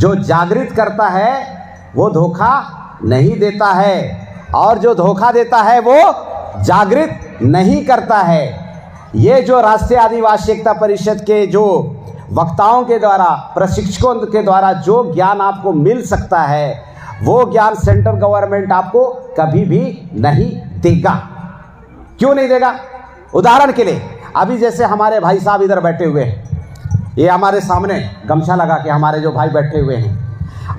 जो जागृत करता है वो धोखा नहीं देता है, और जो धोखा देता है वो जागृत नहीं करता है। ये जो राष्ट्रीय आदिवासी एकता परिषद के जो वक्ताओं के द्वारा, प्रशिक्षकों के द्वारा जो ज्ञान आपको मिल सकता है, वो ज्ञान सेंट्रल गवर्नमेंट आपको कभी भी नहीं देगा। क्यों नहीं देगा? उदाहरण के लिए अभी जैसे हमारे भाई साहब इधर बैठे हुए हैं, ये हमारे सामने गमछा लगा के हमारे जो भाई बैठे हुए हैं,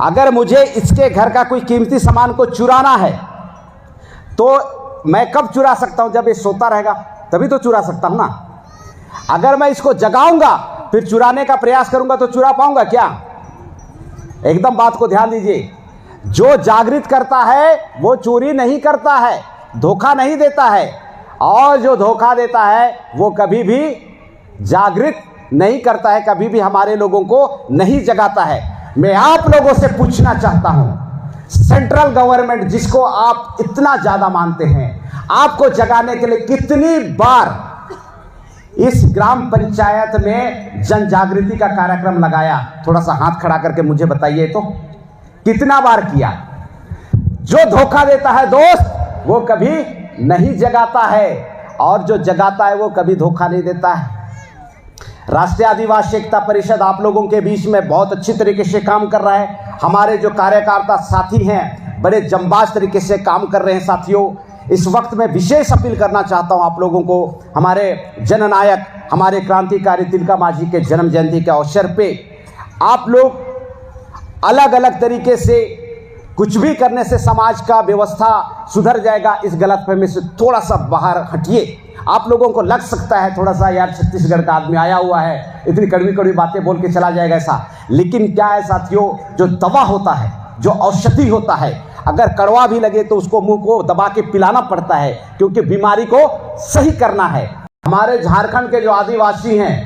अगर मुझे इसके घर का कोई कीमती सामान को चुराना है तो मैं कब चुरा सकता हूं? जब ये सोता रहेगा तभी तो चुरा सकता हूं ना। अगर मैं इसको जगाऊंगा फिर चुराने का प्रयास करूंगा तो चुरा पाऊंगा क्या? एकदम बात को ध्यान दीजिए। जो जागृत करता है वो चोरी नहीं करता है, धोखा नहीं देता है, और जो धोखा देता है वो कभी भी जागृत नहीं करता है, कभी भी हमारे लोगों को नहीं जगाता है। मैं आप लोगों से पूछना चाहता हूं, सेंट्रल गवर्नमेंट जिसको आप इतना ज्यादा मानते हैं, आपको जगाने के लिए कितनी बार इस ग्राम पंचायत में जन जागृति का कार्यक्रम लगाया? थोड़ा सा हाथ खड़ा करके मुझे बताइए तो, कितना बार किया? जो धोखा देता है दोस्त वो कभी नहीं जगाता है, और जो जगाता है वो कभी धोखा नहीं देता है। राष्ट्रीय आदिवासी एकता परिषद आप लोगों के बीच में बहुत अच्छी तरीके से काम कर रहा है। हमारे जो कार्यकर्ता साथी हैं बड़े जंबाज तरीके से काम कर रहे हैं। साथियों, इस वक्त मैं विशेष अपील करना चाहता हूं आप लोगों को, हमारे जननायक, हमारे क्रांतिकारी तिलका मांझी के जन्म जयंती के अवसर पे आप लोग अलग अलग तरीके से कुछ भी करने से समाज का व्यवस्था सुधर जाएगा, इस गलतफहमी से थोड़ा सा बाहर हटिए। आप लोगों को लग सकता है थोड़ा सा यार छत्तीसगढ़ का आदमी आया हुआ है, इतनी कड़वी कड़वी बातें बोल के चला जाएगा ऐसा, लेकिन क्या है साथियों, जो दवा होता है, जो औषधि होता है, अगर कड़वा भी लगे तो उसको मुंह को दबा के पिलाना पड़ता है, क्योंकि बीमारी को सही करना है। हमारे झारखंड के जो आदिवासी हैं,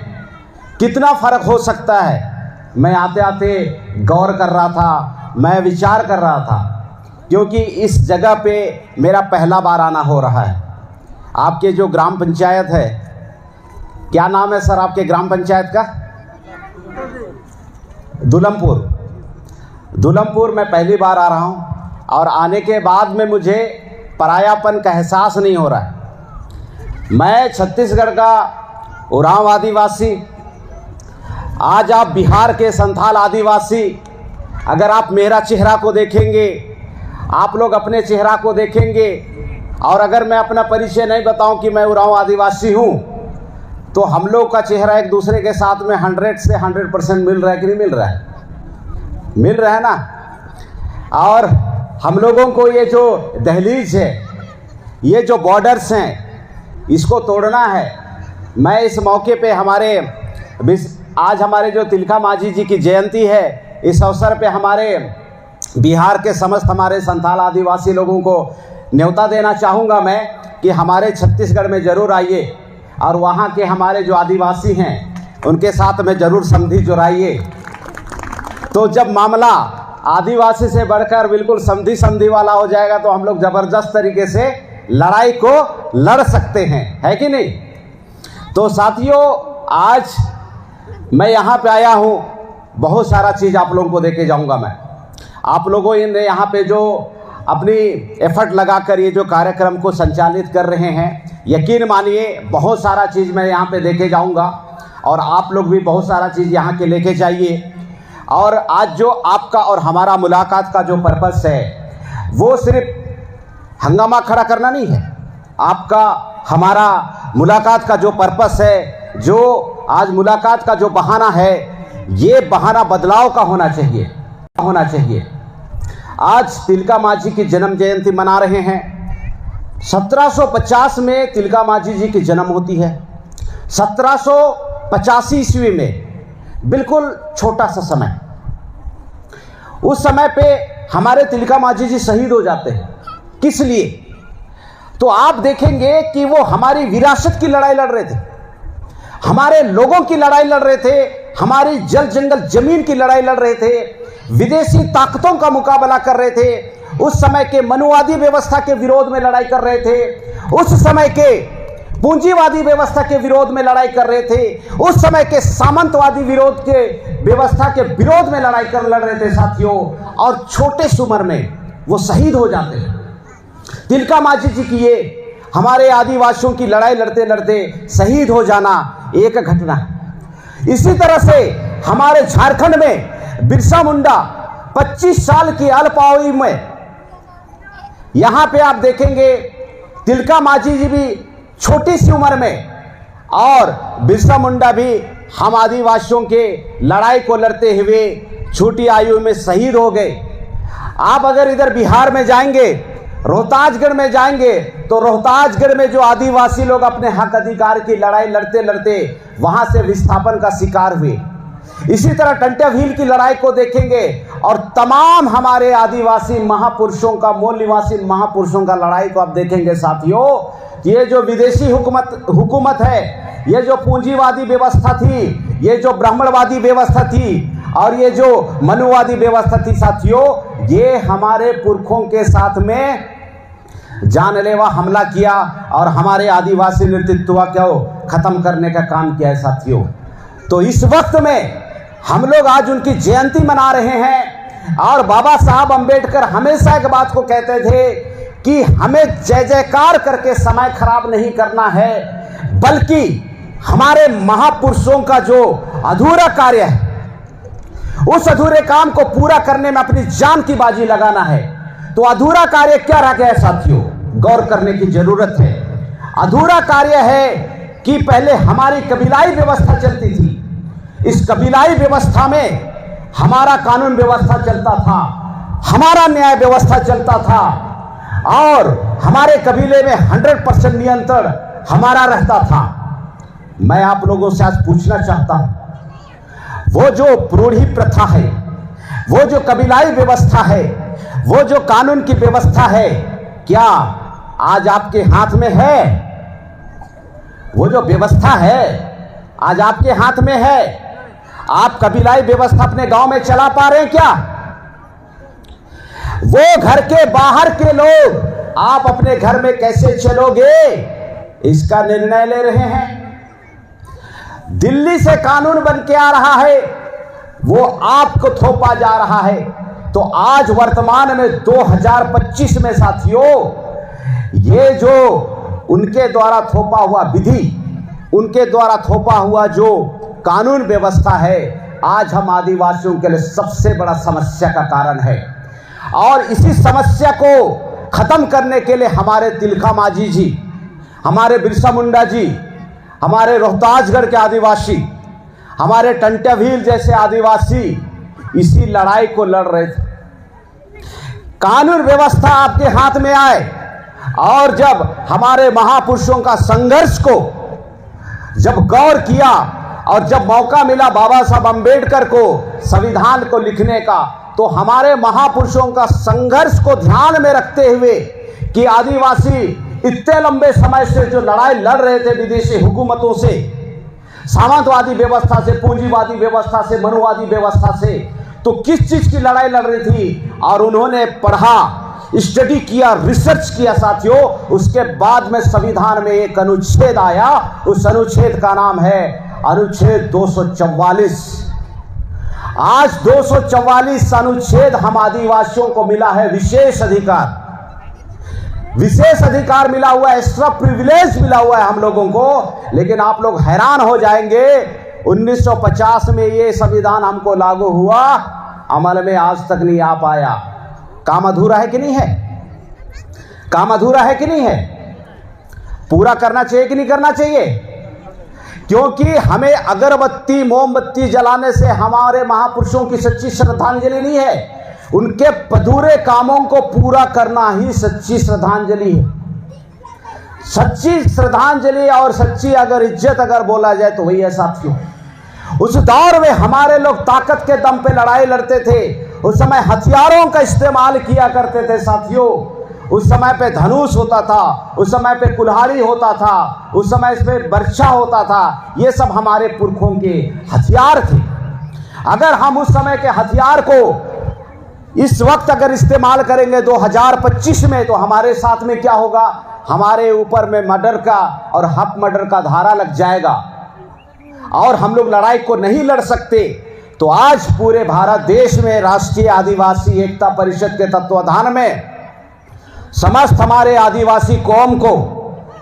कितना फर्क हो सकता है। मैं आते आते गौर कर रहा था, मैं विचार कर रहा था, क्योंकि इस जगह पे मेरा पहला बार आना हो रहा है। आपके जो ग्राम पंचायत है, क्या नाम है सर आपके ग्राम पंचायत का? दुलमपुर में पहली बार आ रहा हूँ, और आने के बाद में मुझे परायापन का एहसास नहीं हो रहा है। मैं छत्तीसगढ़ का उरांव आदिवासी, आज आप बिहार के संथाल आदिवासी, अगर आप मेरा चेहरा को देखेंगे, आप लोग अपने चेहरा को देखेंगे, और अगर मैं अपना परिचय नहीं बताऊं कि मैं उरांव आदिवासी हूं, तो हम लोग का चेहरा एक दूसरे के साथ में 100 से 100% मिल रहा है कि नहीं मिल रहा है? मिल रहा है ना। और हम लोगों को ये जो दहलीज है, ये जो बॉर्डर्स हैं, इसको तोड़ना है। मैं इस मौके पे आज हमारे जो तिलका मांझी जी की जयंती है, इस अवसर पे हमारे बिहार के समस्त हमारे संथाल आदिवासी लोगों को न्योता देना चाहूँगा मैं कि हमारे छत्तीसगढ़ में ज़रूर आइए, और वहाँ के हमारे जो आदिवासी हैं उनके साथ में ज़रूर संधि जुड़ाइए। तो जब मामला आदिवासी से बढ़कर बिल्कुल संधि वाला हो जाएगा तो हम लोग ज़बरदस्त तरीके से लड़ाई को लड़ सकते हैं, है कि नहीं? तो साथियों, आज मैं यहाँ पे आया हूँ, बहुत सारा चीज़ आप लोगों को देके जाऊँगा मैं। आप लोगों ने यहाँ पे जो अपनी एफर्ट लगाकर ये जो कार्यक्रम को संचालित कर रहे हैं, यकीन मानिए बहुत सारा चीज़ मैं यहाँ पे देके जाऊँगा, और आप लोग भी बहुत सारा चीज़ यहाँ के लेके जाइए। और आज जो आपका और हमारा मुलाकात का जो पर्पस है, वो सिर्फ हंगामा खड़ा करना नहीं है। आपका हमारा मुलाकात का जो पर्पस है, जो आज मुलाकात का जो बहाना है, ये बहाना बदलाव का होना चाहिए। आज तिलका मांझी की जन्म जयंती मना रहे हैं। 1750 में तिलका मांझी जी की जन्म होती है। 1785 ईस्वी में, बिल्कुल छोटा सा समय, उस समय पे हमारे तिलका मांझी जी शहीद हो जाते हैं। किस लिए? तो आप देखेंगे कि वो हमारी विरासत की लड़ाई लड़ रहे थे, हमारे लोगों की लड़ाई लड़ रहे थे, हमारी जल जंगल जमीन की लड़ाई लड़ रहे थे, विदेशी ताकतों का मुकाबला कर रहे थे, उस समय के मनुवादी व्यवस्था के विरोध में लड़ाई कर रहे थे, उस समय के पूंजीवादी व्यवस्था के विरोध में लड़ाई कर रहे थे, उस समय के सामंतवादी विरोध के व्यवस्था के विरोध में लड़ रहे थे साथियों, और छोटे सी उम्र में वो शहीद हो जाते हैं। तिलका मांझी जी की ये हमारे आदिवासियों की लड़ाई लड़ते लड़ते शहीद हो जाना एक घटना है। इसी तरह से हमारे झारखंड में बिरसा मुंडा 25 साल की अल्पायु में, यहां पे आप देखेंगे तिलका मांझी जी भी छोटी सी उम्र में, और बिरसा मुंडा भी हम आदिवासियों के लड़ाई को लड़ते हुए छोटी आयु में शहीद हो गए। आप अगर इधर बिहार में जाएंगे, रोहतासगढ़ में जाएंगे, तो रोहतासगढ़ में जो आदिवासी लोग अपने हक अधिकार की लड़ाई लड़ते लड़ते वहां से विस्थापन का शिकार हुए, इसी तरह टंट्या भील की लड़ाई को देखेंगे, और तमाम हमारे आदिवासी महापुरुषों का, मूल निवासी महापुरुषों का लड़ाई को आप देखेंगे साथियों। ये जो विदेशी हुकूमत है, ये जो पूंजीवादी व्यवस्था थी, ये जो ब्राह्मणवादी व्यवस्था थी, और ये जो मनुवादी व्यवस्था थी साथियों, ये हमारे पुरखों के साथ में जानलेवा हमला किया और हमारे आदिवासी नेतृत्व को खत्म करने का काम किया है साथियों। तो इस वक्त में हम लोग आज उनकी जयंती मना रहे हैं, और बाबा साहब अंबेडकर हमेशा एक बात को कहते थे कि हमें जय जयकार करके समय खराब नहीं करना है, बल्कि हमारे महापुरुषों का जो अधूरा कार्य है, उस अधूरे काम को पूरा करने में अपनी जान की बाजी लगाना है। तो अधूरा कार्य क्या रह गया है साथियों, गौर करने की जरूरत है। अधूरा कार्य है कि पहले हमारी कबीलाई व्यवस्था चलती थी, इस कबीलाई व्यवस्था में हमारा कानून व्यवस्था चलता था, हमारा न्याय व्यवस्था चलता था, और हमारे कबीले में 100% नियंत्रण हमारा रहता था। मैं आप लोगों से आज पूछना चाहता हूं, वो जो प्रूढ़ी प्रथा है, वो जो कबीलाई व्यवस्था है, वो जो कानून की व्यवस्था है, क्या आज आपके हाथ में है? वो जो व्यवस्था है आज आपके हाथ में है? आप कबीलाई व्यवस्था अपने गांव में चला पा रहे हैं क्या? वो घर के बाहर के लोग आप अपने घर में कैसे चलोगे, इसका निर्णय ले रहे हैं। दिल्ली से कानून बन के आ रहा है, वो आपको थोपा जा रहा है। तो आज वर्तमान में 2025 में साथियों, ये जो उनके द्वारा थोपा हुआ विधि, उनके द्वारा थोपा हुआ जो कानून व्यवस्था है, आज हम आदिवासियों के लिए सबसे बड़ा समस्या का कारण है। और इसी समस्या को खत्म करने के लिए हमारे तिलका मांझी जी, हमारे बिरसा मुंडा जी, हमारे रोहतासगढ़ के आदिवासी, हमारे टंट्या भील जैसे आदिवासी इसी लड़ाई को लड़ रहे थे। कानून व्यवस्था आपके हाथ में आए, और जब हमारे महापुरुषों का संघर्ष को जब गौर किया, और जब मौका मिला बाबा साहब अंबेडकर को संविधान को लिखने का, तो हमारे महापुरुषों का संघर्ष को ध्यान में रखते हुए कि आदिवासी इतने लंबे समय से जो लड़ाई लड़ रहे थे विदेशी हुकूमतों से, सामंतवादी व्यवस्था से, पूंजीवादी व्यवस्था से, मनुवादी व्यवस्था से, तो किस चीज की लड़ाई लड़ रही थी, और उन्होंने पढ़ा, स्टडी किया, रिसर्च किया साथियों। उसके बाद में संविधान में एक अनुच्छेद आया, उस अनुच्छेद का नाम है अनुच्छेद 244। आज 244 अनुच्छेद हम आदिवासियों को मिला है विशेष अधिकार, विशेष अधिकार मिला हुआ है, एक्स्ट्रा प्रिविलेज मिला हुआ है हम लोगों को। लेकिन आप लोग हैरान हो जाएंगे, 1950 में ये संविधान हमको लागू हुआ, अमल में आज तक नहीं आ पाया। काम अधूरा है कि नहीं है? काम अधूरा है कि नहीं है? पूरा करना चाहिए कि नहीं करना चाहिए? क्योंकि हमें अगरबत्ती मोमबत्ती जलाने से हमारे महापुरुषों की सच्ची श्रद्धांजलि नहीं है, उनके अधूरे कामों को पूरा करना ही सच्ची श्रद्धांजलि है। सच्ची श्रद्धांजलि और सच्ची अगर इज्जत अगर बोला जाए तो वही है साथियों। उस दौर में हमारे लोग ताकत के दम पे लड़ाई लड़ते थे, उस समय हथियारों का इस्तेमाल किया करते थे साथियों। उस समय पे धनुष होता था, उस समय पे कुल्हाड़ी होता था, उस समय इसमें बर्छा होता था, ये सब हमारे पुरखों के हथियार थे। अगर हम उस समय के हथियार को इस वक्त अगर इस्तेमाल करेंगे 2025 में, तो हमारे साथ में क्या होगा, हमारे ऊपर में मर्डर का और हक मर्डर का धारा लग जाएगा और हम लोग लड़ाई को नहीं लड़ सकते। तो आज पूरे भारत देश में राष्ट्रीय आदिवासी एकता परिषद के तत्वाधान में समस्त हमारे आदिवासी कौम को,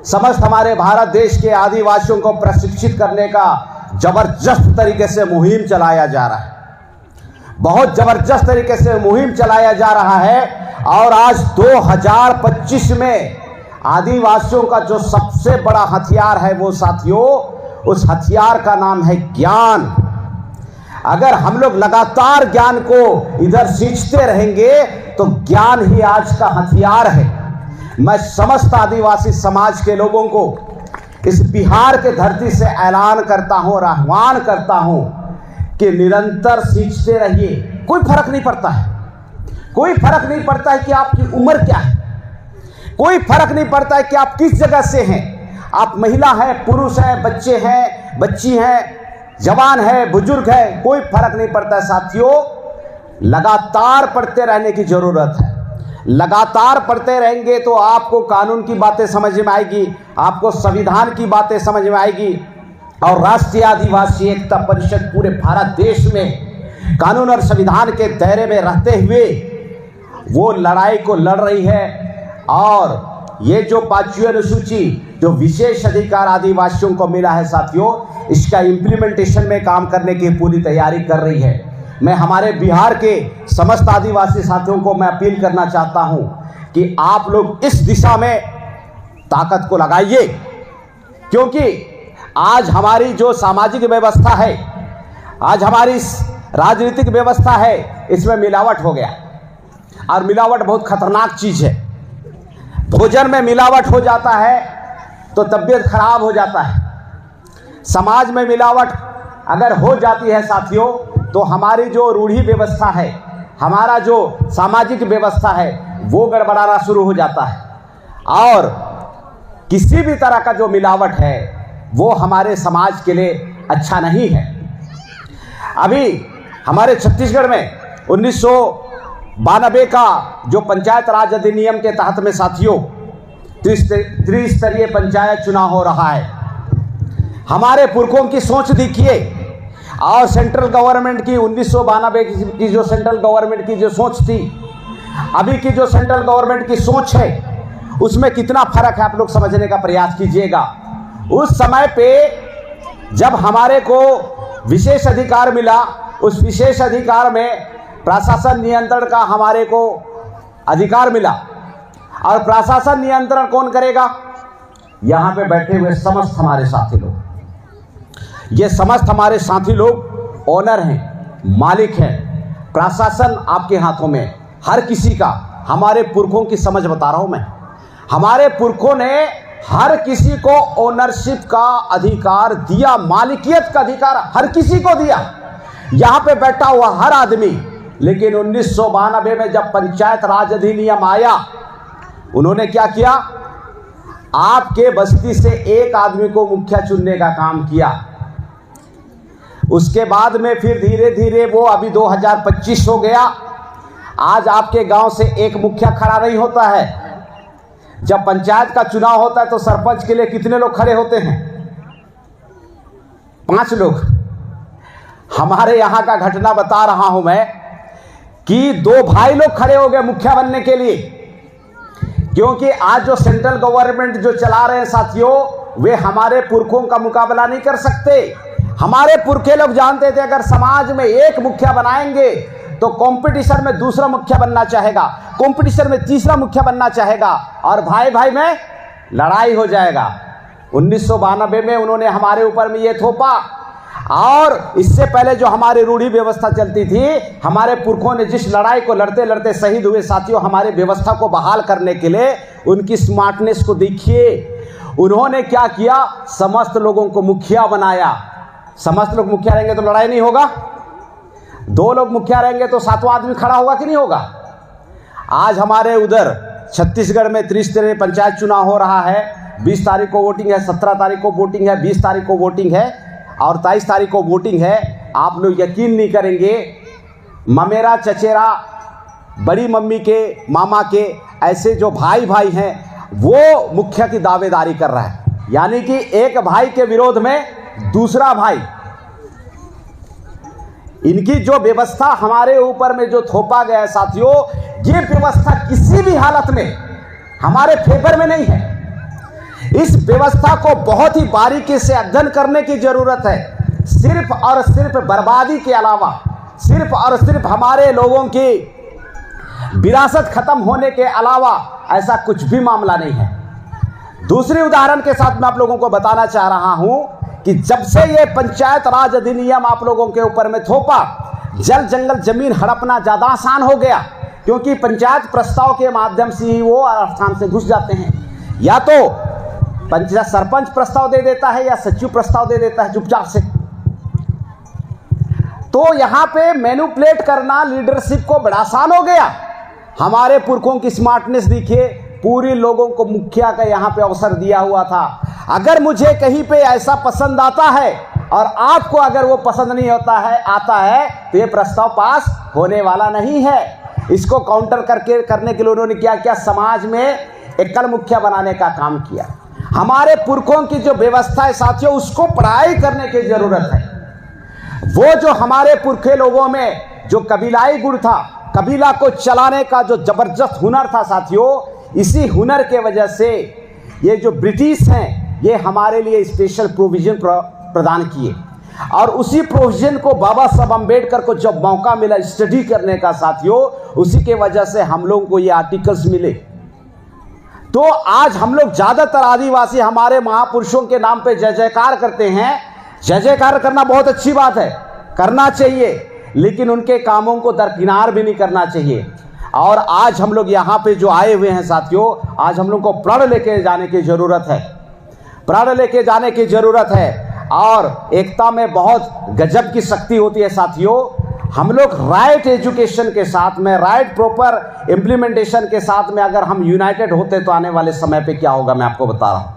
समस्त हमारे भारत देश के आदिवासियों को प्रशिक्षित करने का जबरदस्त तरीके से मुहिम चलाया जा रहा है। बहुत जबरदस्त तरीके से मुहिम चलाया जा रहा है। और आज 2025 में आदिवासियों का जो सबसे बड़ा हथियार है वो साथियों, उस हथियार का नाम है ज्ञान। अगर हम लोग लगातार ज्ञान को इधर सींचते रहेंगे तो ज्ञान ही आज का हथियार है। मैं समस्त आदिवासी समाज के लोगों को इस बिहार के धरती से ऐलान करता हूं और आह्वान करता हूं कि निरंतर सींचते रहिए। कोई फर्क नहीं पड़ता है, कोई फर्क नहीं पड़ता है कि आपकी उम्र क्या है, कोई फर्क नहीं पड़ता है कि आप किस जगह से हैं, आप महिला हैं, पुरुष हैं, बच्चे हैं, बच्ची हैं, जवान है, बुजुर्ग है, कोई फर्क नहीं पड़ता है। साथियों, लगातार पढ़ते रहने की जरूरत है। लगातार पढ़ते रहेंगे तो आपको कानून की बातें समझ में आएगी, आपको संविधान की बातें समझ में आएगी। और राष्ट्रीय आदिवासी एकता परिषद पूरे भारत देश में कानून और संविधान के दायरे में रहते हुए वो लड़ाई को लड़ रही है। और ये जो 5वीं अनुसूची, जो विशेष अधिकार आदिवासियों को मिला है साथियों, इसका इम्प्लीमेंटेशन में काम करने की पूरी तैयारी कर रही है। मैं हमारे बिहार के समस्त आदिवासी साथियों को मैं अपील करना चाहता हूं कि आप लोग इस दिशा में ताकत को लगाइए, क्योंकि आज हमारी जो सामाजिक व्यवस्था है, आज हमारी राजनीतिक व्यवस्था है, इसमें मिलावट हो गया। और मिलावट बहुत खतरनाक चीज है। भोजन में मिलावट हो जाता है तो तबीयत खराब हो जाता है। समाज में मिलावट अगर हो जाती है साथियों, तो हमारी जो रूढ़ी व्यवस्था है, हमारा जो सामाजिक व्यवस्था है, वो गड़बड़ाना शुरू हो जाता है। और किसी भी तरह का जो मिलावट है वो हमारे समाज के लिए अच्छा नहीं है। अभी हमारे छत्तीसगढ़ में 1992 का जो पंचायत राज अधिनियम के तहत में साथियों त्रिस्तरीय पंचायत चुनाव हो रहा है। हमारे पुरखों की सोच देखिए और सेंट्रल गवर्नमेंट की 1992 की जो सेंट्रल गवर्नमेंट की जो सोच थी, अभी की जो सेंट्रल गवर्नमेंट की सोच है, उसमें कितना फर्क है आप लोग समझने का प्रयास कीजिएगा। उस समय पे जब हमारे को विशेष अधिकार मिला, उस विशेष अधिकार में प्रशासन नियंत्रण का हमारे को अधिकार मिला। और प्रशासन नियंत्रण कौन करेगा? यहां पे बैठे हुए समस्त हमारे साथी लोग। ये समस्त हमारे साथी लोग ओनर हैं, मालिक हैं। प्रशासन आपके हाथों में, हर किसी का। हमारे पुरखों की समझ बता रहा हूं मैं। हमारे पुरखों ने हर किसी को ओनरशिप का अधिकार दिया, मालिकियत का अधिकार हर किसी को दिया, यहां पे बैठा हुआ हर आदमी। लेकिन 1992 में जब पंचायत राज अधिनियम आया, उन्होंने क्या किया? आपके बस्ती से एक आदमी को मुखिया चुनने का काम किया। उसके बाद में फिर धीरे धीरे वो अभी 2025 हो गया, आज आपके गांव से एक मुखिया खड़ा नहीं होता है। जब पंचायत का चुनाव होता है तो सरपंच के लिए कितने लोग खड़े होते हैं? 5 लोग। हमारे यहां का घटना बता रहा हूं मैं कि 2 भाई लोग खड़े हो गए मुखिया बनने के लिए, क्योंकि आज जो सेंट्रल गवर्नमेंट जो चला रहे हैं साथियों, वे हमारे पुरखों का मुकाबला नहीं कर सकते। हमारे पुरखे लोग जानते थे अगर समाज में एक मुखिया बनाएंगे तो कंपटीशन में दूसरा मुखिया बनना चाहेगा, कंपटीशन में तीसरा मुखिया बनना चाहेगा और भाई भाई में लड़ाई हो जाएगा। 1992 में उन्होंने हमारे ऊपर में ये थोपा। और इससे पहले जो हमारी रूढ़ी व्यवस्था चलती थी, हमारे पुरखों ने जिस लड़ाई को लड़ते लड़ते शहीद हुए साथियों, हमारे व्यवस्था को बहाल करने के लिए उनकी स्मार्टनेस को देखिए। उन्होंने क्या किया? समस्त लोगों को मुखिया बनाया। समस्त लोग मुखिया रहेंगे तो लड़ाई नहीं होगा, 2 लोग मुखिया रहेंगे तो 7वां आदमी खड़ा होगा कि नहीं होगा? आज हमारे उधर छत्तीसगढ़ में त्रिस्तरीय पंचायत चुनाव हो रहा है। 20 तारीख को वोटिंग है, 17 तारीख को वोटिंग है, 20 तारीख को वोटिंग है और 23 तारीख को वोटिंग है। आप लोग यकीन नहीं करेंगे, ममेरा, चचेरा बड़ी मम्मी के, मामा के, ऐसे जो भाई भाई हैं वो मुखिया की दावेदारी कर रहा है। यानी कि एक भाई के विरोध में दूसरा भाई। इनकी जो व्यवस्था हमारे ऊपर में जो थोपा गया है साथियों, ये व्यवस्था किसी भी हालत में हमारे फेवर में नहीं है। इस व्यवस्था को बहुत ही बारीकी से अध्ययन करने की जरूरत है। सिर्फ और सिर्फ बर्बादी के अलावा, सिर्फ और सिर्फ हमारे लोगों की विरासत खत्म होने के अलावा ऐसा कुछ भी मामला नहीं है। दूसरी उदाहरण के साथ मैं आप लोगों को बताना चाह रहा हूं कि जब से ये पंचायत राज अधिनियम आप लोगों के ऊपर में थोपा, जल जंगल जमीन हड़पना ज्यादा आसान हो गया, क्योंकि पंचायत प्रस्ताव के माध्यम से ही वो स्थान से घुस जाते हैं। या तो पंचायत सरपंच प्रस्ताव दे देता है या सचिव प्रस्ताव दे देता है चुपचाप से। तो यहां पे मैनिपुलेट करना लीडरशिप को बड़ा आसान हो गया। हमारे पुरखों की स्मार्टनेस देखिए, पूरी लोगों को मुखिया का यहां पे अवसर दिया हुआ था। अगर मुझे कहीं पे ऐसा पसंद आता है और आपको अगर वो पसंद नहीं होता है, आता है, तो ये प्रस्ताव पास होने वाला नहीं है। इसको काउंटर करने के लिए उन्होंने क्या किया, समाज में एकल मुखिया बनाने का काम किया। हमारे पुरखों की जो व्यवस्था है साथियों, उसको पढ़ाई करने की जरूरत है। वो जो हमारे पुरखे लोगों में जो कबीलाई गुण था, कबीला को चलाने का जो जबरदस्त हुनर था साथियों, इसी हुनर के वजह से ये जो ब्रिटिश हैं ये हमारे लिए स्पेशल प्रोविजन प्रदान किए। और उसी प्रोविजन को बाबा साहब अम्बेडकर को जब मौका मिला स्टडी करने का साथियों, उसी के वजह से हम लोगों को ये आर्टिकल्स मिले। तो आज हम लोग ज्यादातर आदिवासी हमारे महापुरुषों के नाम पे जय जयकार करते हैं। जय जयकार करना बहुत अच्छी बात है, करना चाहिए, लेकिन उनके कामों को दरकिनार भी नहीं करना चाहिए। और आज हम लोग यहाँ पे जो आए हुए हैं साथियों, आज हम लोग को प्रण लेके जाने की जरूरत है, प्रण लेके जाने की जरूरत है। और एकता में बहुत गजब की शक्ति होती है साथियों। हम लोग राइट एजुकेशन के साथ में, राइट प्रॉपर इम्प्लीमेंटेशन के साथ में अगर हम यूनाइटेड होते तो आने वाले समय पे क्या होगा मैं आपको बता रहा हूँ।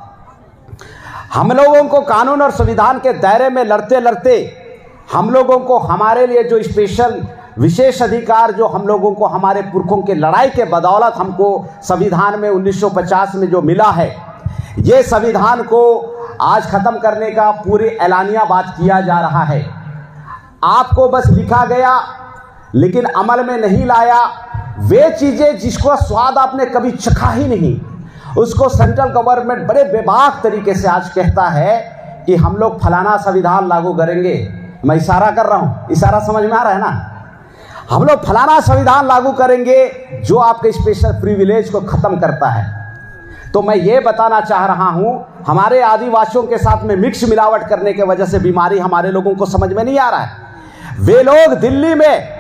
हम लोगों को कानून और संविधान के दायरे में लड़ते लड़ते हम लोगों को हमारे लिए जो स्पेशल विशेष अधिकार जो हम लोगों को हमारे पुरखों के लड़ाई के बदौलत हमको संविधान में 1950 में जो मिला है, ये संविधान को आज खत्म करने का पूरी ऐलानिया बात किया जा रहा है। आपको बस लिखा गया लेकिन अमल में नहीं लाया। वे चीजें जिसको स्वाद आपने कभी चखा ही नहीं, उसको सेंट्रल गवर्नमेंट बड़े बेबाक तरीके से आज कहता है कि हम लोग फलाना संविधान लागू करेंगे। मैं इशारा कर रहा हूं, इशारा समझ में आ रहा है ना। हम लोग फलाना संविधान लागू करेंगे जो आपके स्पेशल प्रिविलेज को खत्म करता है। तो मैं ये बताना चाह रहा हूं, हमारे आदिवासियों के साथ में मिक्स मिलावट करने के वजह से बीमारी हमारे लोगों को समझ में नहीं आ रहा है। वे लोग दिल्ली में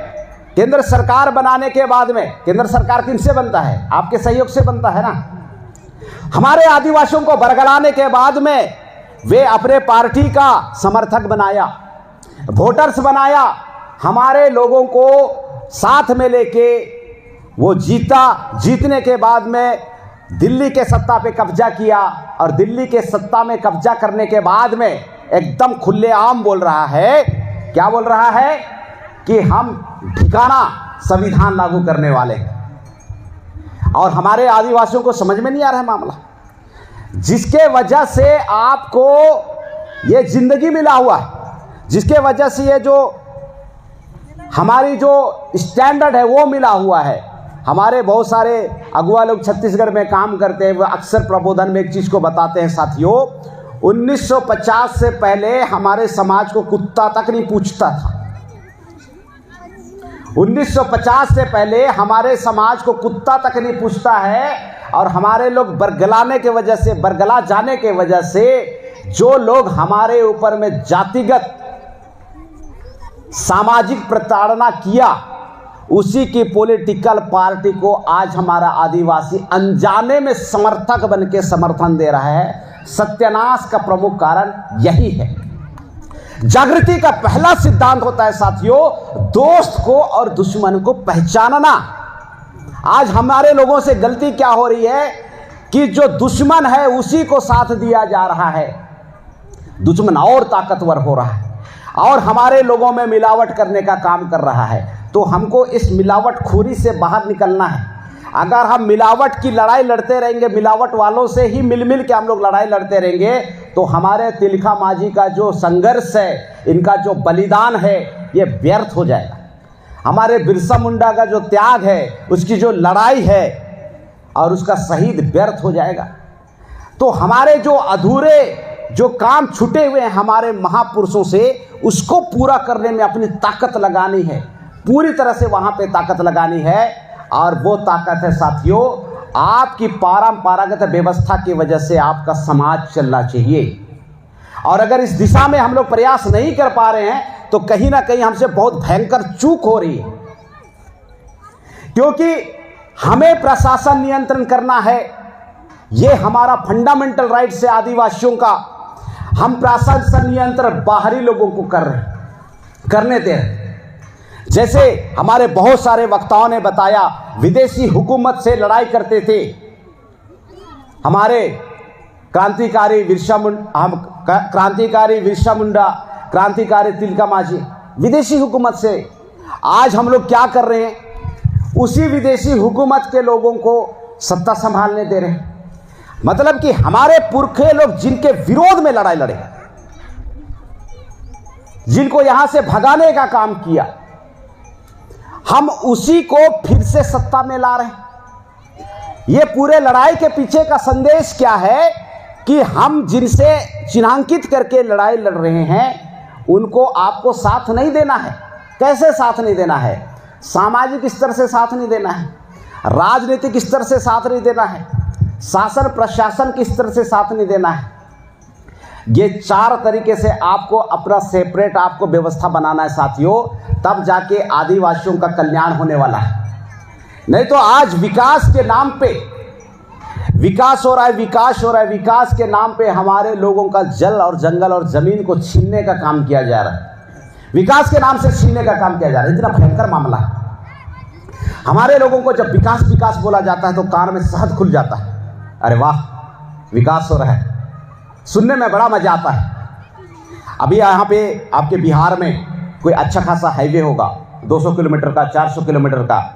केंद्र सरकार बनाने के बाद में, केंद्र सरकार किनसे बनता है? आपके सहयोग से बनता है ना। हमारे आदिवासियों को बरगलाने के बाद में वे अपने पार्टी का समर्थक बनाया, वोटर्स बनाया, हमारे लोगों को साथ में लेके वो जीतने के बाद में दिल्ली के सत्ता पे कब्जा किया। और दिल्ली के सत्ता में कब्जा करने के बाद में एकदम खुलेआम बोल रहा है, क्या बोल रहा है कि हम ठिकाना संविधान लागू करने वाले हैं। और हमारे आदिवासियों को समझ में नहीं आ रहा है मामला, जिसके वजह से आपको ये जिंदगी मिला हुआ है, जिसके वजह से ये जो हमारी जो स्टैंडर्ड है वो मिला हुआ है। हमारे बहुत सारे अगुआ लोग छत्तीसगढ़ में काम करते हैं, वो अक्सर प्रबोधन में एक चीज को बताते हैं साथियों, 1950 से पहले हमारे समाज को कुत्ता तक नहीं पूछता था। 1950 से पहले हमारे समाज को कुत्ता तक नहीं पूछता है। और हमारे लोग बरगलाने के वजह से, बरगला जाने के वजह से जो लोग हमारे ऊपर में जातिगत सामाजिक प्रताड़ना किया, उसी की पॉलिटिकल पार्टी को आज हमारा आदिवासी अनजाने में समर्थक बन के समर्थन दे रहा है। सत्यानाश का प्रमुख कारण यही है। जागृति का पहला सिद्धांत होता है साथियों, दोस्त को और दुश्मन को पहचानना। आज हमारे लोगों से गलती क्या हो रही है कि जो दुश्मन है उसी को साथ दिया जा रहा है, दुश्मन और ताकतवर हो रहा है और हमारे लोगों में मिलावट करने का काम कर रहा है। तो हमको इस मिलावटखोरी से बाहर निकलना है। अगर हम मिलावट की लड़ाई लड़ते रहेंगे, मिलावट वालों से ही मिल मिल के हम लोग लड़ाई लड़ते रहेंगे, तो हमारे तिलका मांझी का जो संघर्ष है, इनका जो बलिदान है, ये व्यर्थ हो जाएगा। हमारे बिरसा मुंडा का जो त्याग है, उसकी जो लड़ाई है और उसका शहीद व्यर्थ हो जाएगा। तो हमारे जो अधूरे जो काम छूटे हुए हैं हमारे महापुरुषों से, उसको पूरा करने में अपनी ताकत लगानी है, पूरी तरह से वहाँ पे ताकत लगानी है। और वो ताकत है साथियों, आपकी परंपरागत व्यवस्था की वजह से आपका समाज चलना चाहिए। और अगर इस दिशा में हम लोग प्रयास नहीं कर पा रहे हैं तो कहीं ना कहीं हमसे बहुत भयंकर चूक हो रही है, क्योंकि हमें प्रशासन नियंत्रण करना है। ये हमारा फंडामेंटल राइट है आदिवासियों का। हम प्रशासन नियंत्रण बाहरी लोगों को करने दे रहे। जैसे हमारे बहुत सारे वक्ताओं ने बताया, विदेशी हुकूमत से लड़ाई करते थे हमारे क्रांतिकारी बिरसा मुंडा, क्रांतिकारी तिलका मांझी, विदेशी हुकूमत से। आज हम लोग क्या कर रहे हैं, उसी विदेशी हुकूमत के लोगों को सत्ता संभालने दे रहे हैं। मतलब कि हमारे पुरखे लोग जिनके विरोध में लड़ाई लड़े, जिनको यहां से भगाने का काम किया, हम उसी को फिर से सत्ता में ला रहे हैं। ये पूरे लड़ाई के पीछे का संदेश क्या है कि हम जिनसे चिन्हांकित करके लड़ाई लड़ रहे हैं, उनको आपको साथ नहीं देना है। कैसे साथ नहीं देना है? सामाजिक स्तर से साथ नहीं देना है, राजनीतिक स्तर से साथ नहीं देना है, शासन प्रशासन के स्तर से साथ नहीं देना है। ये 4 तरीके से आपको अपना सेपरेट आपको व्यवस्था बनाना है साथियों, तब जाके आदिवासियों का कल्याण होने वाला है। नहीं तो आज विकास के नाम पे विकास हो रहा है, विकास के नाम पे हमारे लोगों का जल और जंगल और जमीन को छीनने का काम किया जा रहा है। विकास के नाम से छीनने का काम किया जा रहा है। इतना भयंकर मामला है। हमारे लोगों को जब विकास विकास बोला जाता है तो कान में शहद खुल जाता है। अरे वाह, विकास हो रहा है, सुनने में बड़ा मजा आता है। अभी यहाँ पे आपके बिहार में कोई अच्छा खासा हाईवे होगा, 200 किलोमीटर का, 400 किलोमीटर का,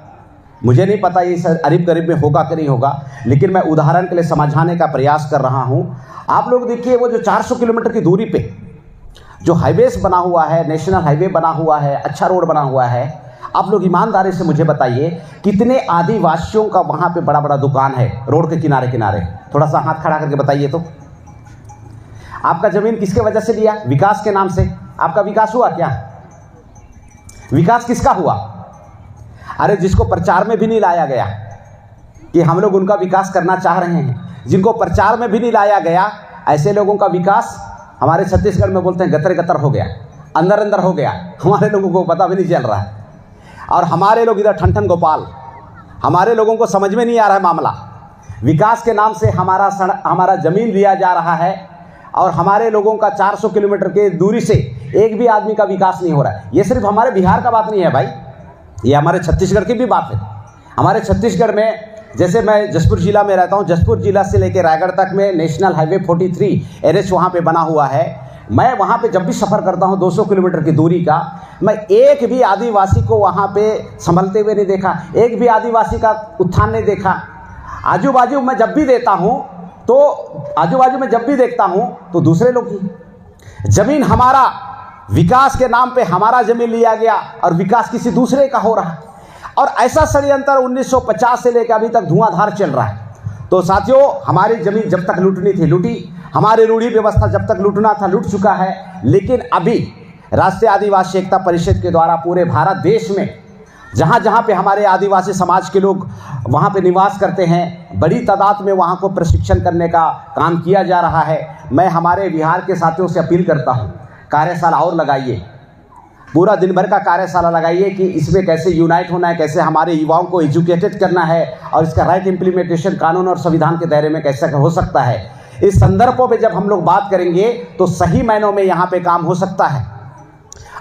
मुझे नहीं पता ये करीब करीब में होगा कि नहीं होगा, लेकिन मैं उदाहरण के लिए समझाने का प्रयास कर रहा हूँ। आप लोग देखिए, वो जो 400 किलोमीटर की दूरी पे जो हाईवेज बना हुआ है, नेशनल हाईवे बना हुआ है, अच्छा रोड बना हुआ है, आप लोग ईमानदारी से मुझे बताइए कितने आदिवासियों का वहाँ पे बड़ा बड़ा दुकान है रोड के किनारे किनारे? थोड़ा सा हाथ खड़ा करके बताइए तो। आपका ज़मीन किसके वजह से लिया? विकास के नाम से। आपका विकास हुआ क्या? विकास किसका हुआ? अरे जिसको प्रचार में भी नहीं लाया गया कि हम लोग उनका विकास करना चाह रहे हैं, जिनको प्रचार में भी नहीं लाया गया, ऐसे लोगों का विकास हमारे छत्तीसगढ़ में बोलते हैं गतर गतर हो गया, अंदर अंदर हो गया, हमारे लोगों को पता भी नहीं चल रहा है। और हमारे लोग इधर ठन गोपाल, हमारे लोगों को समझ में नहीं आ रहा है मामला। विकास के नाम से हमारा ज़मीन लिया जा रहा है और हमारे लोगों का 400 किलोमीटर के दूरी से एक भी आदमी का विकास नहीं हो रहा है। ये सिर्फ हमारे बिहार का बात नहीं है भाई, ये हमारे छत्तीसगढ़ की भी बात है। हमारे छत्तीसगढ़ में, जैसे मैं जसपुर जिला में रहता हूँ, जसपुर जिला से लेकर रायगढ़ तक में नेशनल हाईवे 43 NH वहाँ पे बना हुआ है। मैं वहाँ पे जब भी सफ़र करता हूँ 200 किलोमीटर की दूरी का, मैं एक भी आदिवासी को वहाँ पे संभलते हुए नहीं देखा, एक भी आदिवासी का उत्थान नहीं देखा। आजू बाजू में जब भी देखता हूँ तो दूसरे लोग की ज़मीन, हमारा विकास के नाम पे हमारा ज़मीन लिया गया और विकास किसी दूसरे का हो रहा है। और ऐसा षड्यंत्र 1950 से लेकर अभी तक धुआंधार चल रहा है। तो साथियों, हमारी ज़मीन जब तक लूटनी थी लूटी, हमारी रूढ़ी व्यवस्था जब तक लूटना था लूट चुका है। लेकिन अभी राष्ट्रीय आदिवासी एकता परिषद के द्वारा पूरे भारत देश में जहाँ जहाँ पे हमारे आदिवासी समाज के लोग वहाँ पे निवास करते हैं, बड़ी तादाद में वहाँ को प्रशिक्षण करने का काम किया जा रहा है। मैं हमारे बिहार के साथियों से अपील करता हूँ, कार्यशाला और लगाइए, पूरा दिन भर का कार्यशाला लगाइए कि इसमें कैसे यूनाइट होना है, कैसे हमारे युवाओं को एजुकेटेड करना है और इसका राइट इम्प्लीमेंटेशन कानून और संविधान के दायरे में कैसे हो सकता है। इस संदर्भों पे जब हम लोग बात करेंगे तो सही मायनों में यहाँ पे काम हो सकता है।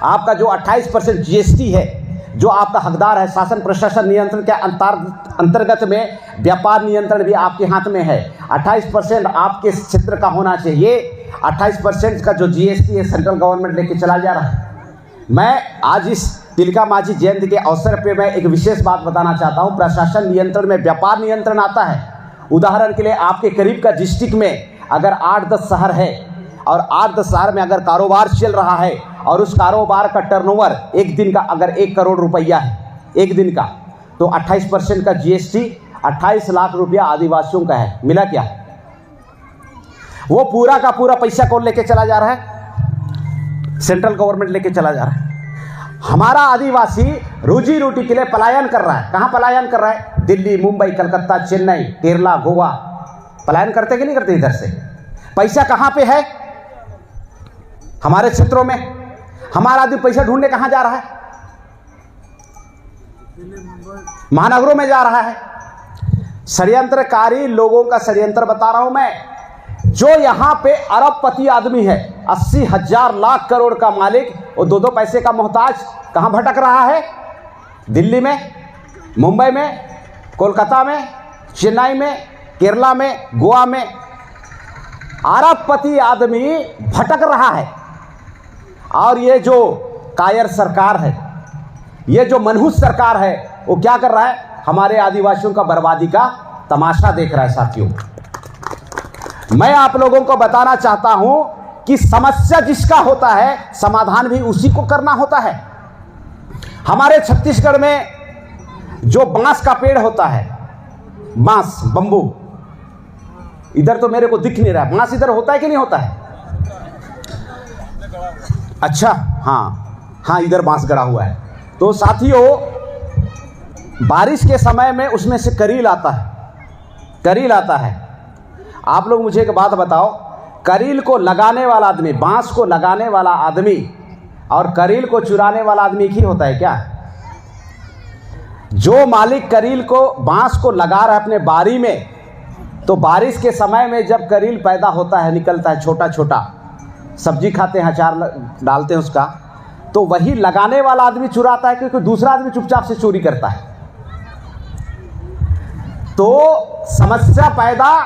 आपका जो 28% GST है, जो आपका हकदार है, शासन प्रशासन नियंत्रण के अंतर्गत में व्यापार नियंत्रण भी आपके हाथ में है। 28% आपके क्षेत्र का होना चाहिए। 28% का जो GST है सेंट्रल गवर्नमेंट लेके चला जा रहा है। मैं आज इस तिलका मांझी जयंती के अवसर पे मैं एक विशेष बात बताना चाहता हूँ। प्रशासन नियंत्रण में व्यापार नियंत्रण आता है। उदाहरण के लिए आपके करीब का डिस्ट्रिक्ट में अगर 8-10 शहर है और 8-10 शहर में अगर कारोबार चल रहा है और उस कारोबार का टर्नओवर एक दिन का अगर 1 करोड़ रुपया है एक दिन का, तो 28% का जीएसटी 28 लाख रुपया आदिवासियों का है। मिला क्या? वो पूरा का पूरा पैसा कौन लेके चला जा रहा है? सेंट्रल गवर्नमेंट लेके चला जा रहा है। हमारा आदिवासी रोजी रोटी के लिए पलायन कर रहा है। कहाँ पलायन कर रहा है? दिल्ली, मुंबई, कलकत्ता, चेन्नई, केरला, गोवा। पलायन करते कि नहीं करते? इधर से पैसा कहाँ पे है? हमारे क्षेत्रों में। हमारा आदमी पैसा ढूंढने कहाँ जा रहा है? महानगरों में जा रहा है। षड्यंत्रकारी लोगों का षड्यंत्र बता रहा हूं मैं। जो यहां पे अरबपति आदमी है, 80,000 लाख करोड़ का मालिक, वो 2-2 पैसे का मोहताज कहां भटक रहा है? दिल्ली में, मुंबई में, कोलकाता में, चेन्नई में, केरला में, गोवा में। अरबपति आदमी भटक रहा है। और ये जो कायर सरकार है, ये जो मनहूस सरकार है, वो क्या कर रहा है? हमारे आदिवासियों का बर्बादी का तमाशा देख रहा है। साथियों, मैं आप लोगों को बताना चाहता हूं कि समस्या जिसका होता है, समाधान भी उसी को करना होता है। हमारे छत्तीसगढ़ में जो बांस का पेड़ होता है, बांस, बंबू, इधर तो मेरे को दिख नहीं रहा। बांस इधर होता है कि नहीं होता है? अच्छा, हाँ, इधर बांस गड़ा हुआ है। तो साथियों, बारिश के समय में उसमें से करील आता है। आप लोग मुझे एक बात बताओ, करील को लगाने वाला आदमी, बांस को लगाने वाला आदमी और करील को चुराने वाला आदमी एक ही होता है क्या? जो मालिक करील को, बांस को लगा रहा है अपने बारी में, तो बारिश के समय में जब करील पैदा होता है, निकलता है छोटा छोटा, सब्जी खाते हैं, अचार डालते हैं उसका, तो वही लगाने वाला आदमी चुराता है, क्योंकि दूसरा आदमी चुपचाप से चोरी करता है। तो समस्या पैदा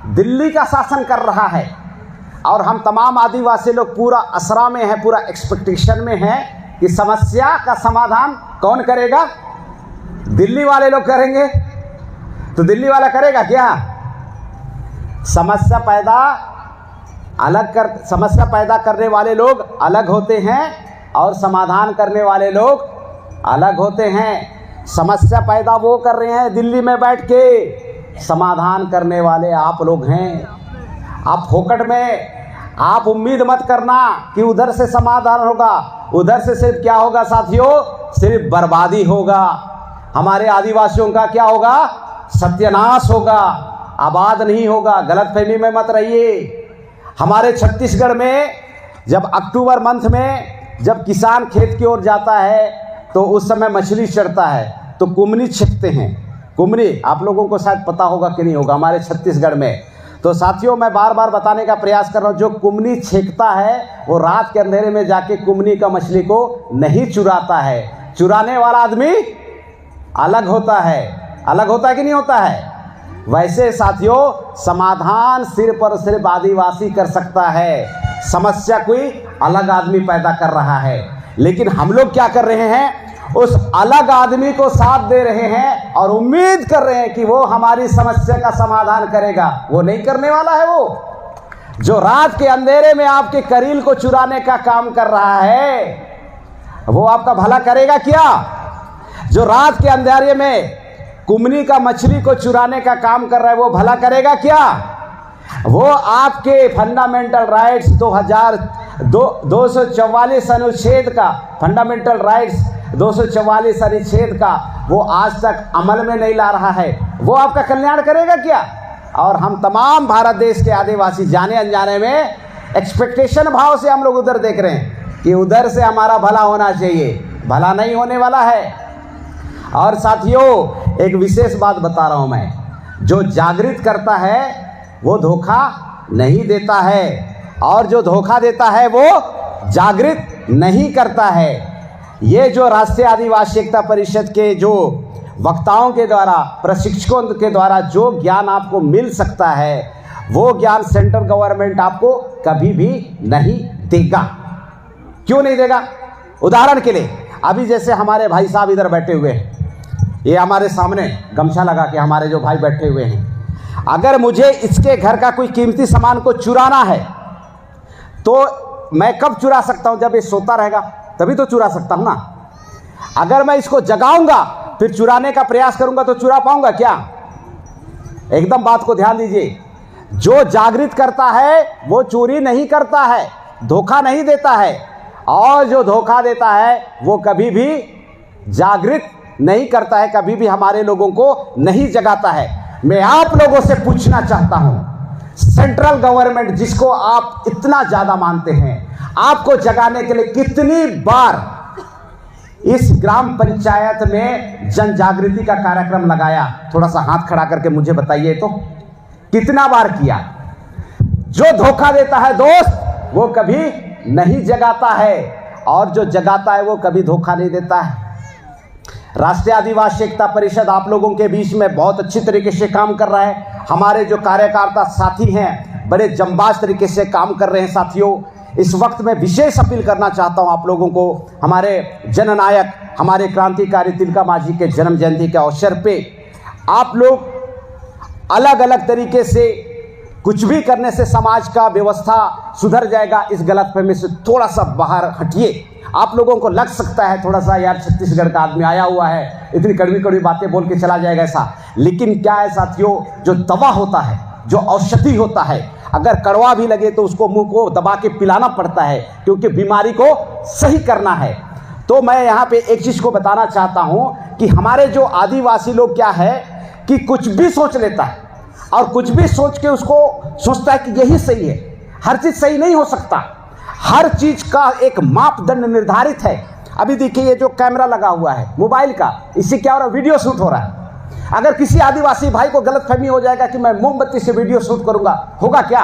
दिल्ली का शासन कर रहा है और हम तमाम आदिवासी लोग पूरा असरा में हैं, पूरा एक्सपेक्टेशन में हैं कि समस्या का समाधान कौन करेगा? दिल्ली वाले लोग करेंगे। तो दिल्ली वाला करेगा क्या? समस्या पैदा करने वाले लोग अलग होते हैं और समाधान करने वाले लोग अलग होते हैं। समस्या पैदा वो कर रहे हैं दिल्ली में बैठ के, समाधान करने वाले आप लोग हैं। आप फोकट में आप उम्मीद मत करना कि उधर से समाधान होगा। उधर से सिर्फ क्या होगा साथियों? सिर्फ बर्बादी होगा। हमारे आदिवासियों का क्या होगा? सत्यानाश होगा, आबाद नहीं होगा। गलतफहमी में मत रहिए। हमारे छत्तीसगढ़ में जब अक्टूबर मंथ में जब किसान खेत की ओर जाता है तो उस समय मछली चढ़ता है, तो कुमनी छेकते हैं। कुमनी आप लोगों को शायद पता होगा कि नहीं होगा हमारे छत्तीसगढ़ में। तो साथियों, मैं बार बार बताने का प्रयास कर रहा हूँ, जो कुमनी छेकता है वो रात के अंधेरे में जाके कुमनी का मछली को नहीं चुराता है। चुराने वाला आदमी अलग होता है। अलग होता है कि नहीं होता है? वैसे साथियों, समाधान सिर्फ और सिर्फ आदिवासी कर सकता है। समस्या कोई अलग आदमी पैदा कर रहा है, लेकिन हम लोग क्या कर रहे हैं? उस अलग आदमी को साथ दे रहे हैं और उम्मीद कर रहे हैं कि वो हमारी समस्या का समाधान करेगा। वो नहीं करने वाला है। वो जो रात के अंधेरे में आपके करील को चुराने का काम कर रहा है, वो आपका भला करेगा क्या? जो रात के अंधेरे में कुमनी का मछली को चुराने का काम कर रहा है, वो भला करेगा क्या? वो आपके फंडामेंटल राइट्स 244 अनुच्छेद का, फंडामेंटल राइट्स 244 अनुच्छेद का वो आज तक अमल में नहीं ला रहा है। वो आपका कल्याण करेगा क्या? और हम तमाम भारत देश के आदिवासी जाने अनजाने में एक्सपेक्टेशन भाव से हम लोग उधर देख रहे हैं कि उधर से हमारा भला होना चाहिए। भला नहीं होने वाला है। और साथियों, एक विशेष बात बता रहा हूं मैं, जो जागृत करता है वो धोखा नहीं देता है, और जो धोखा देता है वो जागृत नहीं करता है। ये जो राष्ट्रीय आदिवासी एकता परिषद के जो वक्ताओं के द्वारा, प्रशिक्षकों के द्वारा जो ज्ञान आपको मिल सकता है, वो ज्ञान सेंट्रल गवर्नमेंट आपको कभी भी नहीं देगा। क्यों नहीं देगा? उदाहरण के लिए अभी जैसे हमारे भाई साहब इधर बैठे हुए हैं, ये हमारे सामने गमछा लगा के हमारे जो भाई बैठे हुए हैं, अगर मुझे इसके घर का कोई कीमती सामान को चुराना है तो मैं कब चुरा सकता हूं? जब ये सोता रहेगा तभी तो चुरा सकता हूं ना। अगर मैं इसको जगाऊंगा फिर चुराने का प्रयास करूंगा तो चुरा पाऊंगा क्या? एकदम बात को ध्यान दीजिए। जो जागृत करता है वो चोरी नहीं करता है, धोखा नहीं देता है, और जो धोखा देता है वो कभी भी जागृत नहीं करता है, कभी भी हमारे लोगों को नहीं जगाता है। मैं आप लोगों से पूछना चाहता हूं, सेंट्रल गवर्नमेंट जिसको आप इतना ज्यादा मानते हैं, आपको जगाने के लिए कितनी बार इस ग्राम पंचायत में जन जागृति का कार्यक्रम लगाया? थोड़ा सा हाथ खड़ा करके मुझे बताइए तो, कितना बार किया? जो धोखा देता है दोस्त वो कभी नहीं जगाता है, और जो जगाता है वो कभी धोखा नहीं देता है। राष्ट्रीय आदिवासी एकता परिषद आप लोगों के बीच में बहुत अच्छी तरीके से काम कर रहा है। हमारे जो कार्यकर्ता साथी हैं बड़े जंबाज तरीके से काम कर रहे हैं। साथियों, इस वक्त मैं विशेष अपील करना चाहता हूं आप लोगों को, हमारे जननायक, हमारे क्रांतिकारी तिलका मांझी के जन्म जयंती के अवसर पे आप लोग अलग अलग तरीके से कुछ भी करने से समाज का व्यवस्था सुधर जाएगा, इस गलतफहमी से थोड़ा सा बाहर हटिए। आप लोगों को लग सकता है थोड़ा सा यार छत्तीसगढ़ का आदमी आया हुआ है, इतनी कड़वी कड़वी बातें बोल के चला जाएगा ऐसा, लेकिन क्या है साथियों, जो दवा होता है, जो औषधि होता है, अगर कड़वा भी लगे तो उसको मुंह को दबा के पिलाना पड़ता है, क्योंकि बीमारी को सही करना है। तो मैं यहाँ पे एक चीज़ को बताना चाहता हूँ कि हमारे जो आदिवासी लोग क्या है कि कुछ भी सोच लेता है और कुछ भी सोच के उसको सोचता है कि यही सही है। हर चीज़ सही नहीं हो सकता, हर चीज़ का एक मापदंड निर्धारित है। अभी देखिए ये जो कैमरा लगा हुआ है मोबाइल का, इससे क्या हो रहा है, वीडियो शूट हो रहा है। अगर किसी आदिवासी भाई को गलतफहमी हो जाएगा कि मैं मोमबत्ती से वीडियो शूट करूंगा, होगा क्या?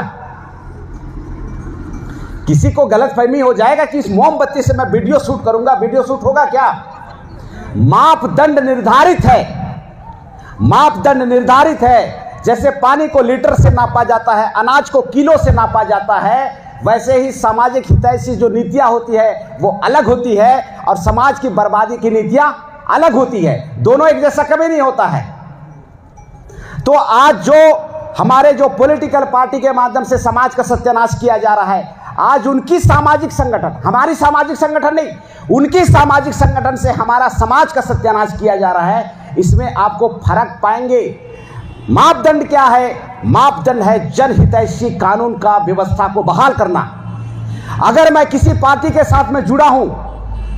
किसी को गलतफहमी हो जाएगा कि इस मोमबत्ती से मैं वीडियो शूट करूंगा, वीडियो शूट होगा क्या? मापदंड निर्धारित है, मापदंड निर्धारित है। जैसे पानी को लीटर से नापा जाता है, अनाज को किलो से नापा जाता है, वैसे ही सामाजिक हितैषी जो नीतियां होती है वो अलग होती है, और समाज की बर्बादी की नीतियां अलग होती है। दोनों एक जैसा कभी नहीं होता है। तो आज जो हमारे जो पॉलिटिकल पार्टी के माध्यम से समाज का सत्यानाश किया जा रहा है, आज उनकी सामाजिक संगठन, हमारी सामाजिक संगठन नहीं, उनकी सामाजिक संगठन से हमारा समाज का सत्यानाश किया जा रहा है। इसमें आपको फर्क पाएंगे। मापदंड क्या है? मापदंड है जनहितैषी कानून का व्यवस्था को बहाल करना। अगर मैं किसी पार्टी के साथ में जुड़ा हूं,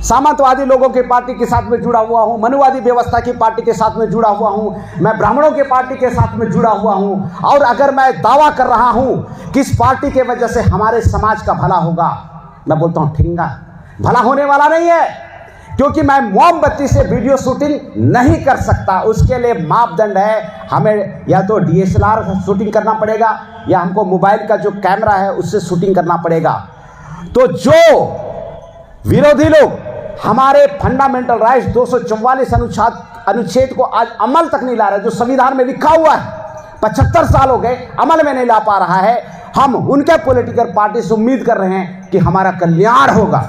सामंतवादी लोगों के पार्टी के साथ में जुड़ा हुआ हूं, मनुवादी व्यवस्था की पार्टी के साथ में जुड़ा हुआ हूं, मैं ब्राह्मणों के पार्टी के साथ में जुड़ा हुआ हूं, और अगर मैं दावा कर रहा हूं कि इस पार्टी के वजह से हमारे समाज का भला होगा, मैं बोलता हूं ठिंगा, भला होने वाला नहीं है, क्योंकि मैं मोमबत्ती से वीडियो शूटिंग नहीं कर सकता। उसके लिए मापदंड है, हमें या तो DSLR शूटिंग करना पड़ेगा या हमको मोबाइल का जो कैमरा है उससे शूटिंग करना पड़ेगा। तो जो विरोधी लोग हमारे फंडामेंटल राइट्स 244 अनुच्छेद को आज अमल तक नहीं ला रहे, जो संविधान में लिखा हुआ है 75 साल हो गए अमल में नहीं ला पा रहा है, हम उनके पॉलिटिकल पार्टी से उम्मीद कर रहे हैं कि हमारा कल्याण होगा,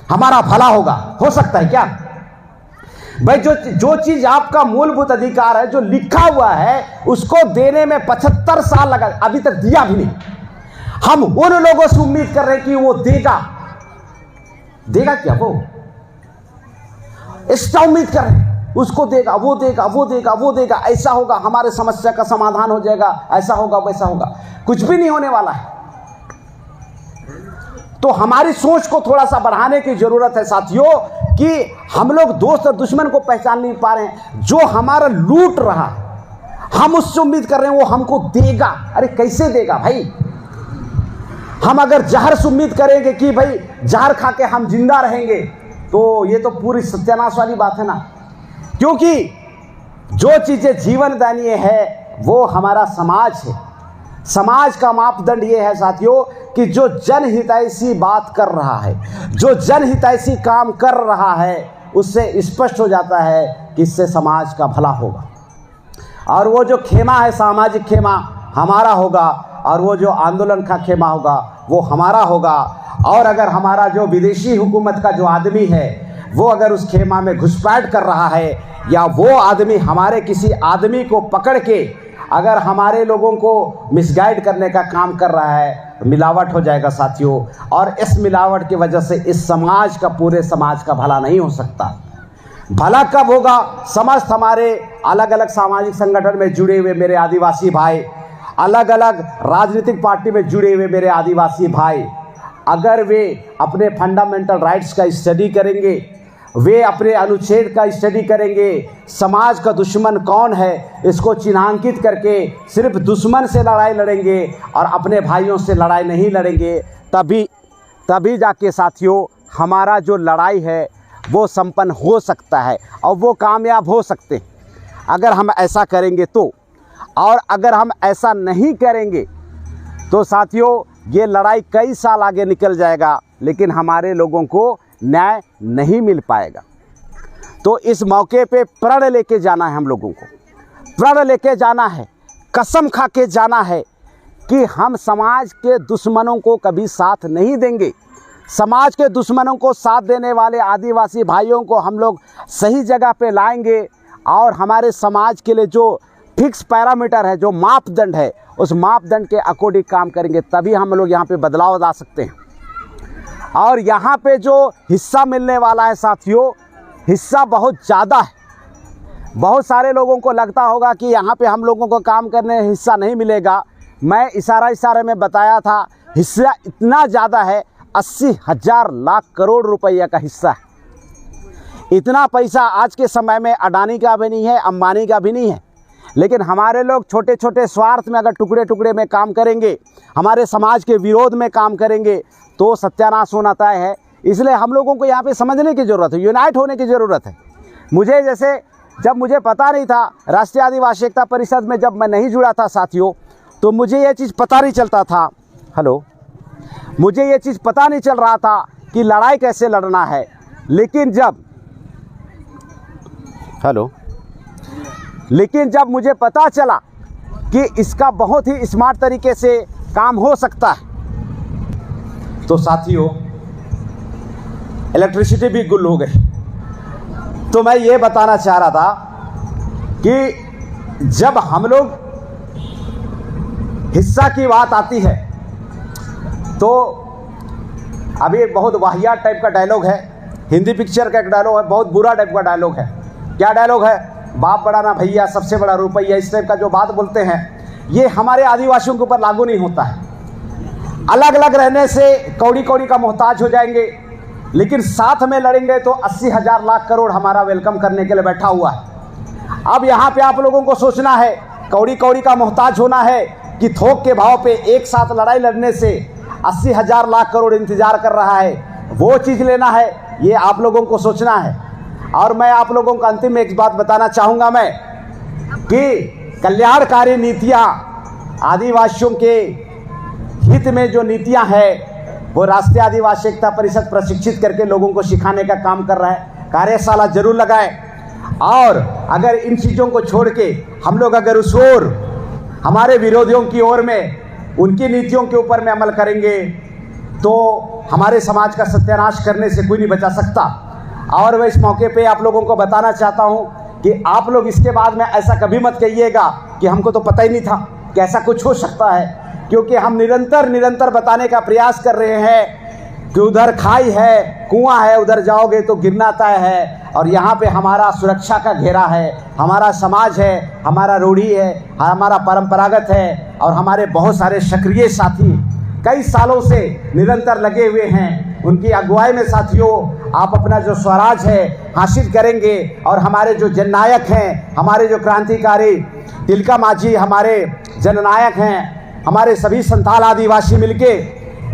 हमारा भला होगा। हो सकता है क्या भाई? जो चीज आपका मूलभूत अधिकार है, जो लिखा हुआ है, उसको देने में 75 साल लगा, अभी तक दिया भी नहीं। हम उन लोगों से उम्मीद कर रहे हैं कि वो देगा। देगा क्या? वो इसका उम्मीद कर रहे हैं, उसको देगा, वो देगा, वो देगा, वो देगा, ऐसा होगा, हमारे समस्या का समाधान हो जाएगा, ऐसा होगा, वैसा होगा। कुछ भी नहीं होने वाला है। तो हमारी सोच को थोड़ा सा बढ़ाने की जरूरत है साथियों, कि हम लोग दोस्त और दुश्मन को पहचान नहीं पा रहे हैं। जो हमारा लूट रहा हम उससे उम्मीद कर रहे हैं वो हमको देगा। अरे कैसे देगा भाई? हम अगर जहर से उम्मीद करेंगे कि भाई जहर खा के हम जिंदा रहेंगे, तो ये तो पूरी सत्यानाश वाली बात है ना। क्योंकि जो चीजें जीवनदायी है वो हमारा समाज है। समाज का मापदंड ये है साथियों कि जो जनहितैषी बात कर रहा है, जो जनहितैषी काम कर रहा है, उससे स्पष्ट हो जाता है कि इससे समाज का भला होगा। और वो जो खेमा है, सामाजिक खेमा हमारा होगा, और वो जो आंदोलन का खेमा होगा वो हमारा होगा। और अगर हमारा जो विदेशी हुकूमत का जो आदमी है, वो अगर उस खेमा में घुसपैठ कर रहा है, या वो आदमी हमारे किसी आदमी को पकड़ के अगर हमारे लोगों को मिसगाइड करने का काम कर रहा है, मिलावट हो जाएगा साथियों। और इस मिलावट की वजह से इस समाज का, पूरे समाज का भला नहीं हो सकता। भला कब होगा? समस्त हमारे अलग अलग सामाजिक संगठन में जुड़े हुए मेरे आदिवासी भाई, अलग अलग राजनीतिक पार्टी में जुड़े हुए मेरे आदिवासी भाई, अगर वे अपने फंडामेंटल राइट्स का स्टडी करेंगे, वे अपने अनुच्छेद का स्टडी करेंगे, समाज का दुश्मन कौन है इसको चिन्हांकित करके सिर्फ दुश्मन से लड़ाई लड़ेंगे और अपने भाइयों से लड़ाई नहीं लड़ेंगे, तभी जाके साथियों हमारा जो लड़ाई है वो संपन्न हो सकता है और वो कामयाब हो सकते हैं, अगर हम ऐसा करेंगे तो। और अगर हम ऐसा नहीं करेंगे तो साथियों ये लड़ाई कई साल आगे निकल जाएगा, लेकिन हमारे लोगों को न्याय नहीं मिल पाएगा। तो इस मौके पे प्रण लेके जाना है, हम लोगों को प्रण लेके जाना है, कसम खा के जाना है कि हम समाज के दुश्मनों को कभी साथ नहीं देंगे। समाज के दुश्मनों को साथ देने वाले आदिवासी भाइयों को हम लोग सही जगह पे लाएंगे और हमारे समाज के लिए जो फिक्स पैरामीटर है, जो मापदंड है, उस मापदंड के अकॉर्डिंग काम करेंगे, तभी हम लोग यहाँ पे बदलाव ला सकते हैं। और यहाँ पे जो हिस्सा मिलने वाला है साथियों, हिस्सा बहुत ज़्यादा है। बहुत सारे लोगों को लगता होगा कि यहाँ पे हम लोगों को काम करने हिस्सा नहीं मिलेगा। मैं इशारे में बताया था, हिस्सा इतना ज़्यादा है, 80,000 लाख करोड़ रुपया का हिस्सा है। इतना पैसा आज के समय में अडानी का भी नहीं है, अंबानी का भी नहीं है। लेकिन हमारे लोग छोटे छोटे स्वार्थ में अगर टुकड़े टुकड़े में काम करेंगे, हमारे समाज के विरोध में काम करेंगे, तो सत्यानाश होना तय है। इसलिए हम लोगों को यहाँ पे समझने की ज़रूरत है, यूनाइट होने की ज़रूरत है। मुझे जैसे जब मुझे पता नहीं था, राष्ट्रीय आदिवासी एकता परिषद में जब मैं नहीं जुड़ा था साथियों, तो मुझे ये चीज़ पता नहीं चलता था, मुझे ये चीज़ पता नहीं चल रहा था कि लड़ाई कैसे लड़ना है। लेकिन जब मुझे पता चला कि इसका बहुत ही स्मार्ट तरीके से काम हो सकता है, तो साथियों इलेक्ट्रिसिटी भी गुल हो गई। तो मैं ये बताना चाह रहा था कि जब हम लोग हिस्सा की बात आती है, तो अभी एक बहुत वाहियात टाइप का डायलॉग है, हिंदी पिक्चर का एक डायलॉग है, बहुत बुरा टाइप का डायलॉग है। क्या डायलॉग है? बाप बड़ा ना भैया, सबसे बड़ा रुपया, इस टाइप का जो बात बोलते हैं, ये हमारे आदिवासियों के ऊपर लागू नहीं होता है। अलग अलग रहने से कौड़ी कौड़ी का मोहताज हो जाएंगे, लेकिन साथ में लड़ेंगे तो 80,000 लाख करोड़ हमारा वेलकम करने के लिए बैठा हुआ है। अब यहाँ पे आप लोगों को सोचना है, कौड़ी कौड़ी का मोहताज होना है कि थोक के भाव पे एक साथ लड़ाई लड़ने से 80,000 लाख करोड़ इंतजार कर रहा है, वो चीज़ लेना है, ये आप लोगों को सोचना है। और मैं आप लोगों को अंतिम में एक बात बताना चाहूँगा मैं, कि कल्याणकारी नीतियाँ, आदिवासियों के हित में जो नीतियाँ हैं, वो राष्ट्रीय आदिवासी एकता परिषद प्रशिक्षित करके लोगों को सिखाने का काम कर रहा है। कार्यशाला जरूर लगाएं। और अगर इन चीज़ों को छोड़ के हम लोग अगर उस ओर, हमारे विरोधियों की ओर में, उनकी नीतियों के ऊपर में अमल करेंगे, तो हमारे समाज का सत्यानाश करने से कोई नहीं बचा सकता। और मैं इस मौके पे आप लोगों को बताना चाहता हूँ कि आप लोग इसके बाद में ऐसा कभी मत कहिएगा कि हमको तो पता ही नहीं था कि ऐसा कुछ हो सकता है, क्योंकि हम निरंतर बताने का प्रयास कर रहे हैं कि उधर खाई है, कुआं है, उधर जाओगे तो गिरना तय है। और यहाँ पे हमारा सुरक्षा का घेरा है, हमारा समाज है, हमारा रूढ़ी है, हमारा परंपरागत है, और हमारे बहुत सारे सक्रिय साथी कई सालों से निरंतर लगे हुए हैं। उनकी अगुवाई में साथियों आप अपना जो स्वराज है हासिल करेंगे। और हमारे जो जननायक हैं, हमारे जो क्रांतिकारी तिलका मांझी हमारे जननायक हैं, हमारे सभी संथाल आदिवासी मिलके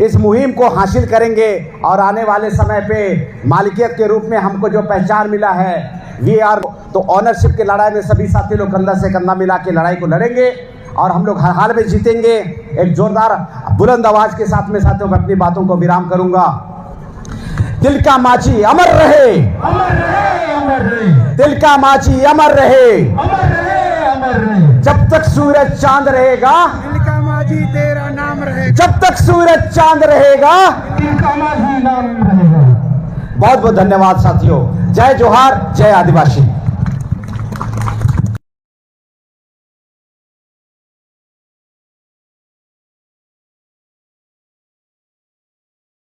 इस मुहिम को हासिल करेंगे। और आने वाले समय पे मालिकियत के रूप में हमको जो पहचान मिला है, वी आर, तो ऑनरशिप की लड़ाई में सभी साथी लोग कंधा से कंधा मिला के लड़ाई को लड़ेंगे और हम लोग हर हाल में जीतेंगे। एक जोरदार बुलंद आवाज के साथ में साथियों मैं अपनी बातों को विराम करूंगा। तिलका मांझी अमर रहे, अमर रहे, अमर रहे। तिलका मांझी अमर रहे, अमर रहे, अमर रहे। जब तक सूरज चांद रहेगा, तिलका मांझी तेरा नाम रहेगा। जब तक सूरज चांद रहेगा, तिलका मांझी नाम रहेगा। बहुत बहुत धन्यवाद साथियों। जय जोहार, जय आदिवासी।